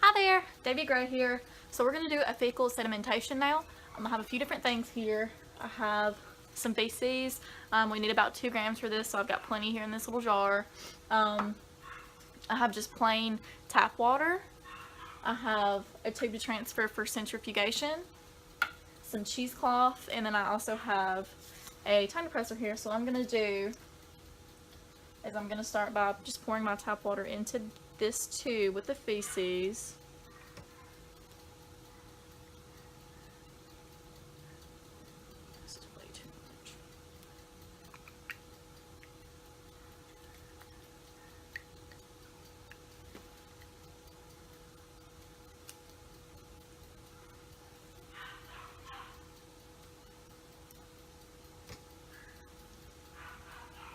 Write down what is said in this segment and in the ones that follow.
Hi there, Debbie Gray here. So we're going to do a fecal sedimentation now. I'm going to have a few different things here. I have some feces. We need about 2 grams for this, so I've got plenty here in this little jar. I have just plain tap water. I have a tube to transfer for centrifugation, some cheesecloth, and then I also have a tiny presser here. So what I'm going to do is I'm going to start by just pouring my tap water into this tube with the feces. This is way too much.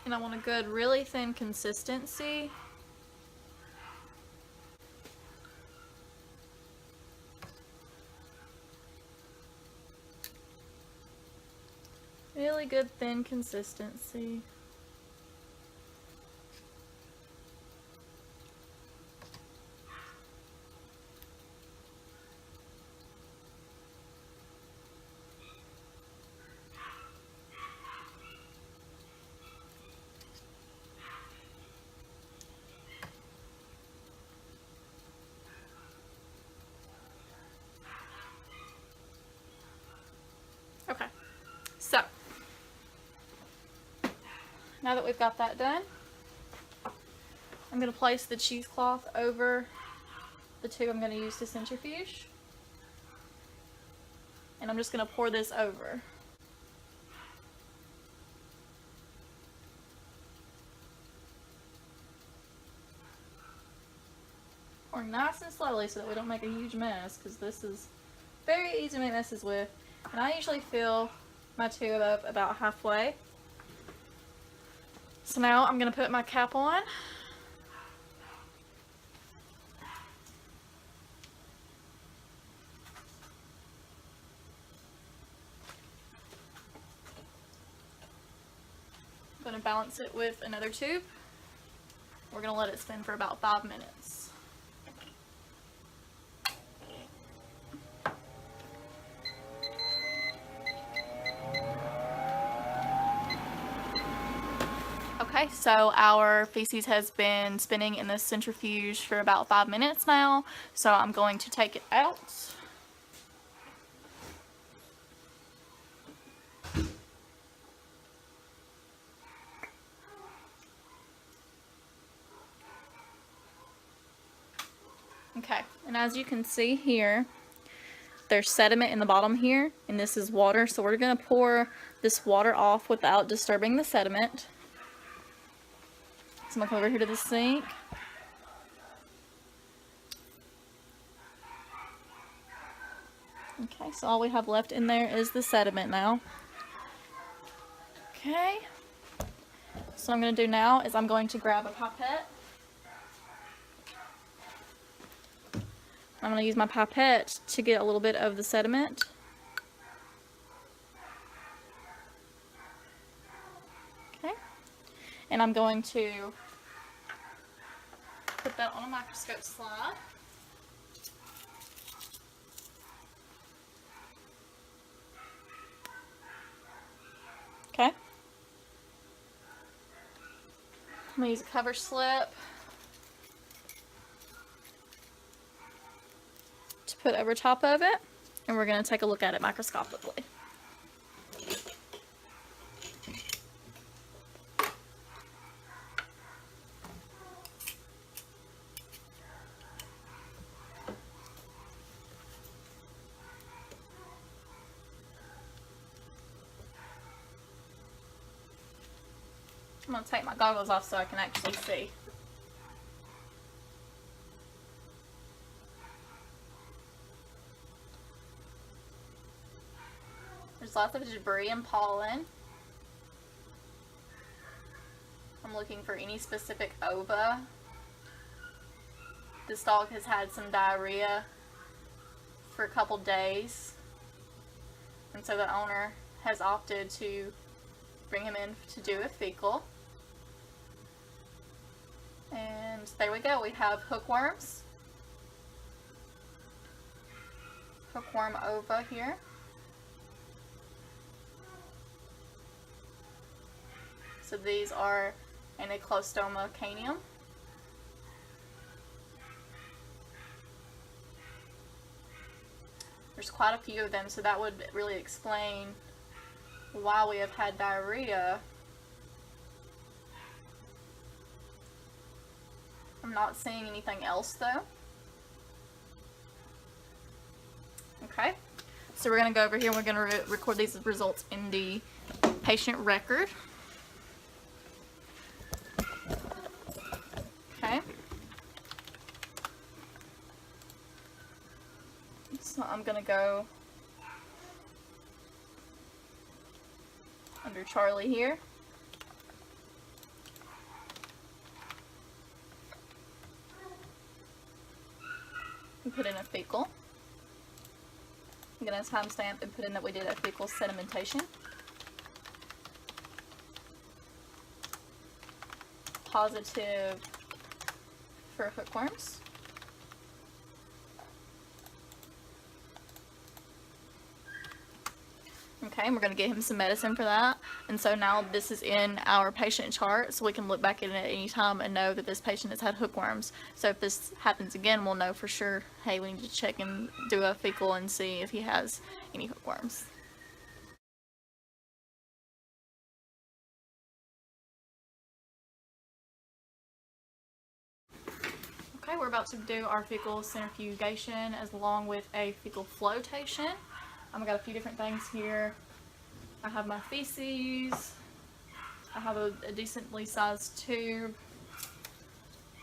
And I want a good, really thin consistency. Really good thin consistency. Okay, so now that we've got that done, I'm going to place the cheesecloth over the tube I'm going to use to centrifuge. And I'm just going to pour this over. Pouring nice and slowly so that we don't make a huge mess, because this is very easy to make messes with. And I usually fill my tube up about halfway. So now I'm going to put my cap on. I'm going to balance it with another tube. We're going to let it spin for about 5 minutes. Okay, so our feces has been spinning in the centrifuge for about 5 minutes now, so I'm going to take it out. Okay, and as you can see here, there's sediment in the bottom here, and this is water, so we're going to pour this water off without disturbing the sediment. So I'm going to come over here to the sink. Okay, so all we have left in there is the sediment now. Okay, so what I'm going to do now is I'm going to grab a pipette. I'm going to use my pipette to get a little bit of the sediment. Okay, and I'm going to put that on a microscope slide. Okay. I'm going to use a cover slip to put over top of it, and we're going to take a look at it microscopically. I'm going to take my goggles off so I can actually see. There's lots of debris and pollen. I'm looking for any specific ova. This dog has had some diarrhea for a couple days, and so the owner has opted to bring him in to do a fecal. And there we go, we have hookworms, hookworm ova here. So these are Anaclostoma canium. There's quite a few of them, so that would really explain why we have had diarrhea. I'm not seeing anything else though. Okay, so we're going to go over here and we're going to record these results in the patient record. Okay. So I'm going to go under Charlie here. And put in a fecal. I'm going to timestamp and put in that we did a fecal sedimentation. Positive for hookworms. Okay, and we're going to get him some medicine for that. And so now this is in our patient chart, so we can look back at it at any time and know that this patient has had hookworms. So if this happens again, we'll know for sure, hey, we need to check and do a fecal and see if he has any hookworms. Okay, we're about to do our fecal centrifugation as along with a fecal flotation. I've got a few different things here. I have my feces, I have a decently sized tube,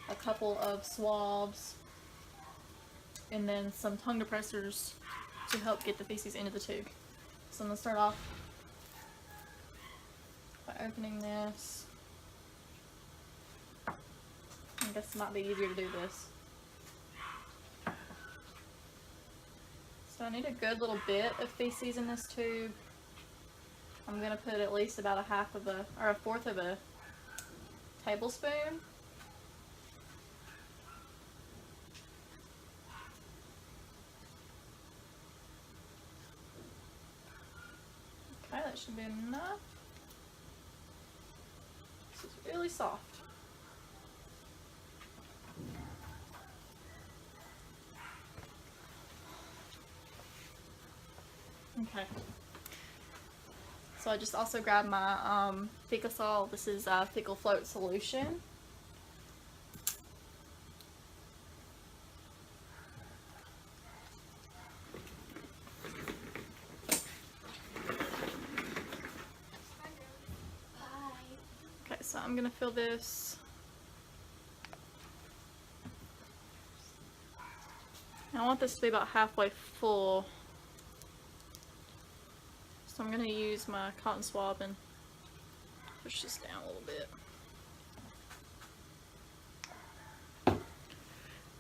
a couple of swabs, and then some tongue depressors to help get the feces into the tube. So I'm going to start off by opening this. I guess it might be easier to do this. So I need a good little bit of feces in this tube. I'm going to put at least about a fourth of a tablespoon. Okay, that should be enough. This is really soft. Okay. So I just also grabbed my Fecal. This is fecal float solution. Okay, so I'm gonna fill this. I want this to be about halfway full. So I'm going to use my cotton swab and push this down a little bit.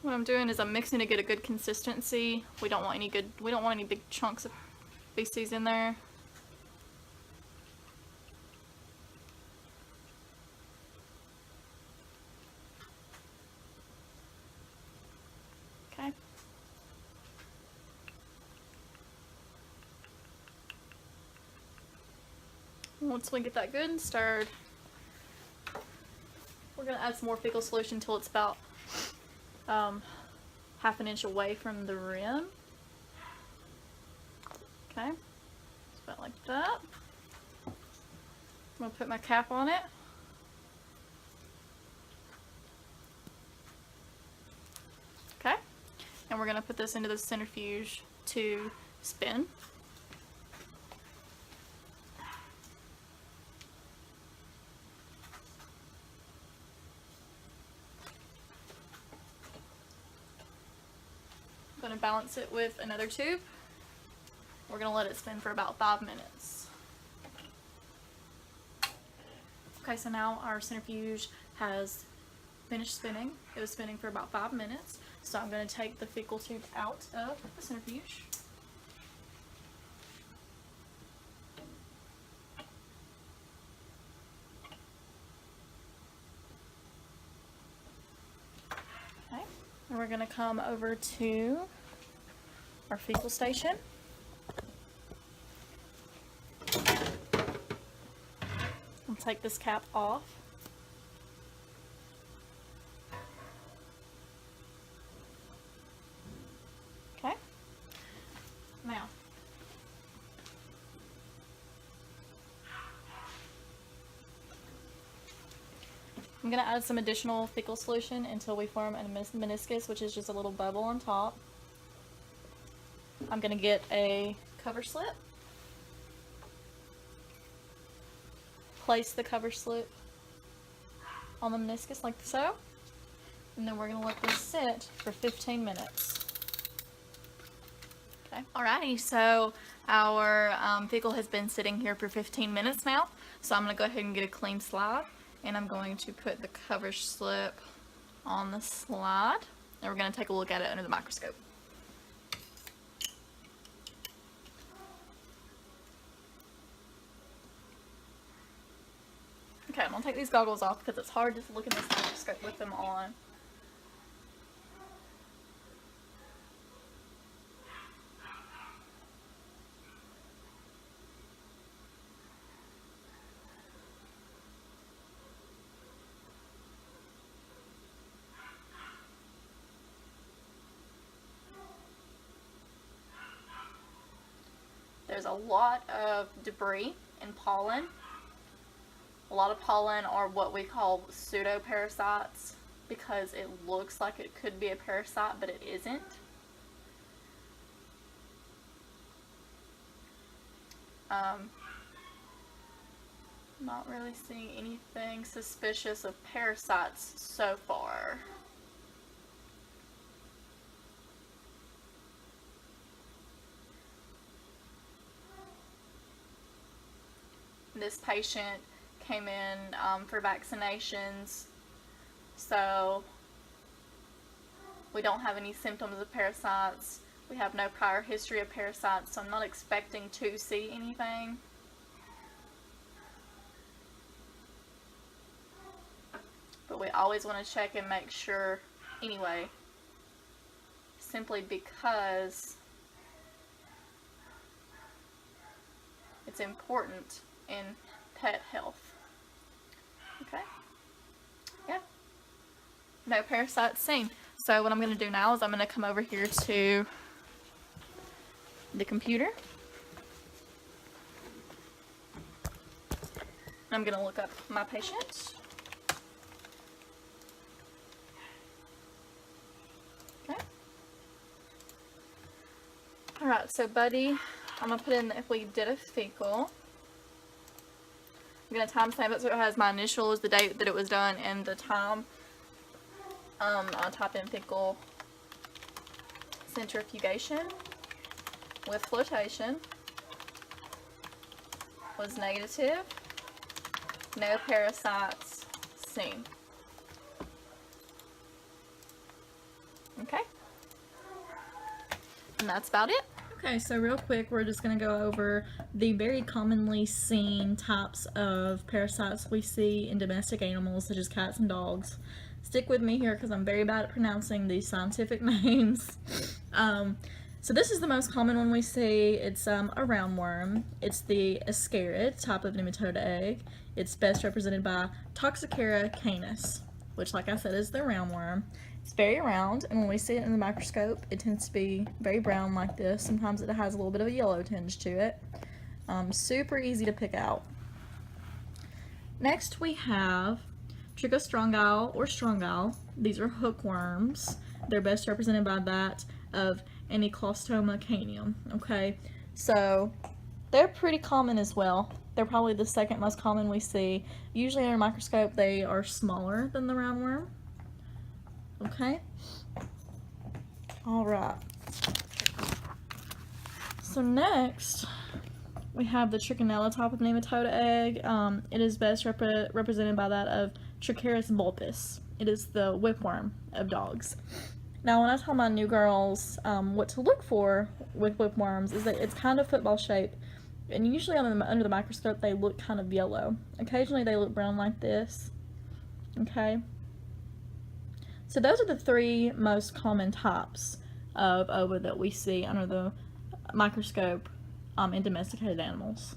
What I'm doing is I'm mixing to get a good consistency. We don't want any big chunks of feces in there. Okay. Once we get that good and stirred, we're going to add some more fecal solution until it's about half an inch away from the rim. Okay, it's about like that. I'm going to put my cap on it. Okay, and we're going to put this into the centrifuge to spin. I'm going to balance it with another tube. We're going to let it spin for about 5 minutes. Okay, so now our centrifuge has finished spinning. It was spinning for about 5 minutes. So I'm going to take the fecal tube out of the centrifuge. Okay, and we're going to come over to our fecal station. I'll take this cap off. Okay. Now, I'm going to add some additional fecal solution until we form a meniscus, which is just a little bubble on top. I'm going to get a cover slip, place the cover slip on the meniscus like so, and then we're going to let this sit for 15 minutes. Okay. Alrighty, so our fecal has been sitting here for 15 minutes now, so I'm going to go ahead and get a clean slide, and I'm going to put the cover slip on the slide, and we're going to take a look at it under the microscope. Okay, I'm going to take these goggles off because it's hard to look in this microscope with them on. There's a lot of debris and pollen. A lot of pollen are what we call pseudoparasites because it looks like it could be a parasite, but it isn't. Not really seeing anything suspicious of parasites so far. This patient came in for vaccinations, so we don't have any symptoms of parasites. We have no prior history of parasites, so I'm not expecting to see anything. But we always want to check and make sure anyway, simply because it's important in pet health. Okay? Yeah. No parasites seen. So what I'm going to do now is I'm going to come over here to the computer. I'm going to look up my patient. Okay. Alright, so Buddy, I'm going to put in if we did a fecal. I'm going to timestamp it so it has my initials, the date that it was done, and the time. I'll type in fecal centrifugation with flotation was negative, no parasites seen. Okay, and that's about it. Okay, so real quick, we're just going to go over the very commonly seen types of parasites we see in domestic animals, such as cats and dogs. Stick with me here because I'm very bad at pronouncing these scientific names. So this is the most common one we see. It's a roundworm. It's the ascarid type of nematode egg. It's best represented by Toxocara canis, which, like I said, is the roundworm. It's very round, and when we see it in the microscope, it tends to be very brown like this. Sometimes it has a little bit of a yellow tinge to it. Super easy to pick out. Next we have Trichostrongyle or strongyle. These are hookworms. They're best represented by that of Aniclostoma canium. Okay, so they're pretty common as well. They're probably the second most common we see. Usually under a microscope they are smaller than the roundworm. Okay, alright. So next we have the Trichinella type of nematode egg. It is best represented by that of Tricharis vulpes. It is the whipworm of dogs. Now when I tell my new girls what to look for with whipworms is that it's kind of football shaped, and usually under the microscope they look kind of yellow. Occasionally they look brown like this. Okay, so those are the three most common types of ova that we see under the microscope in domesticated animals.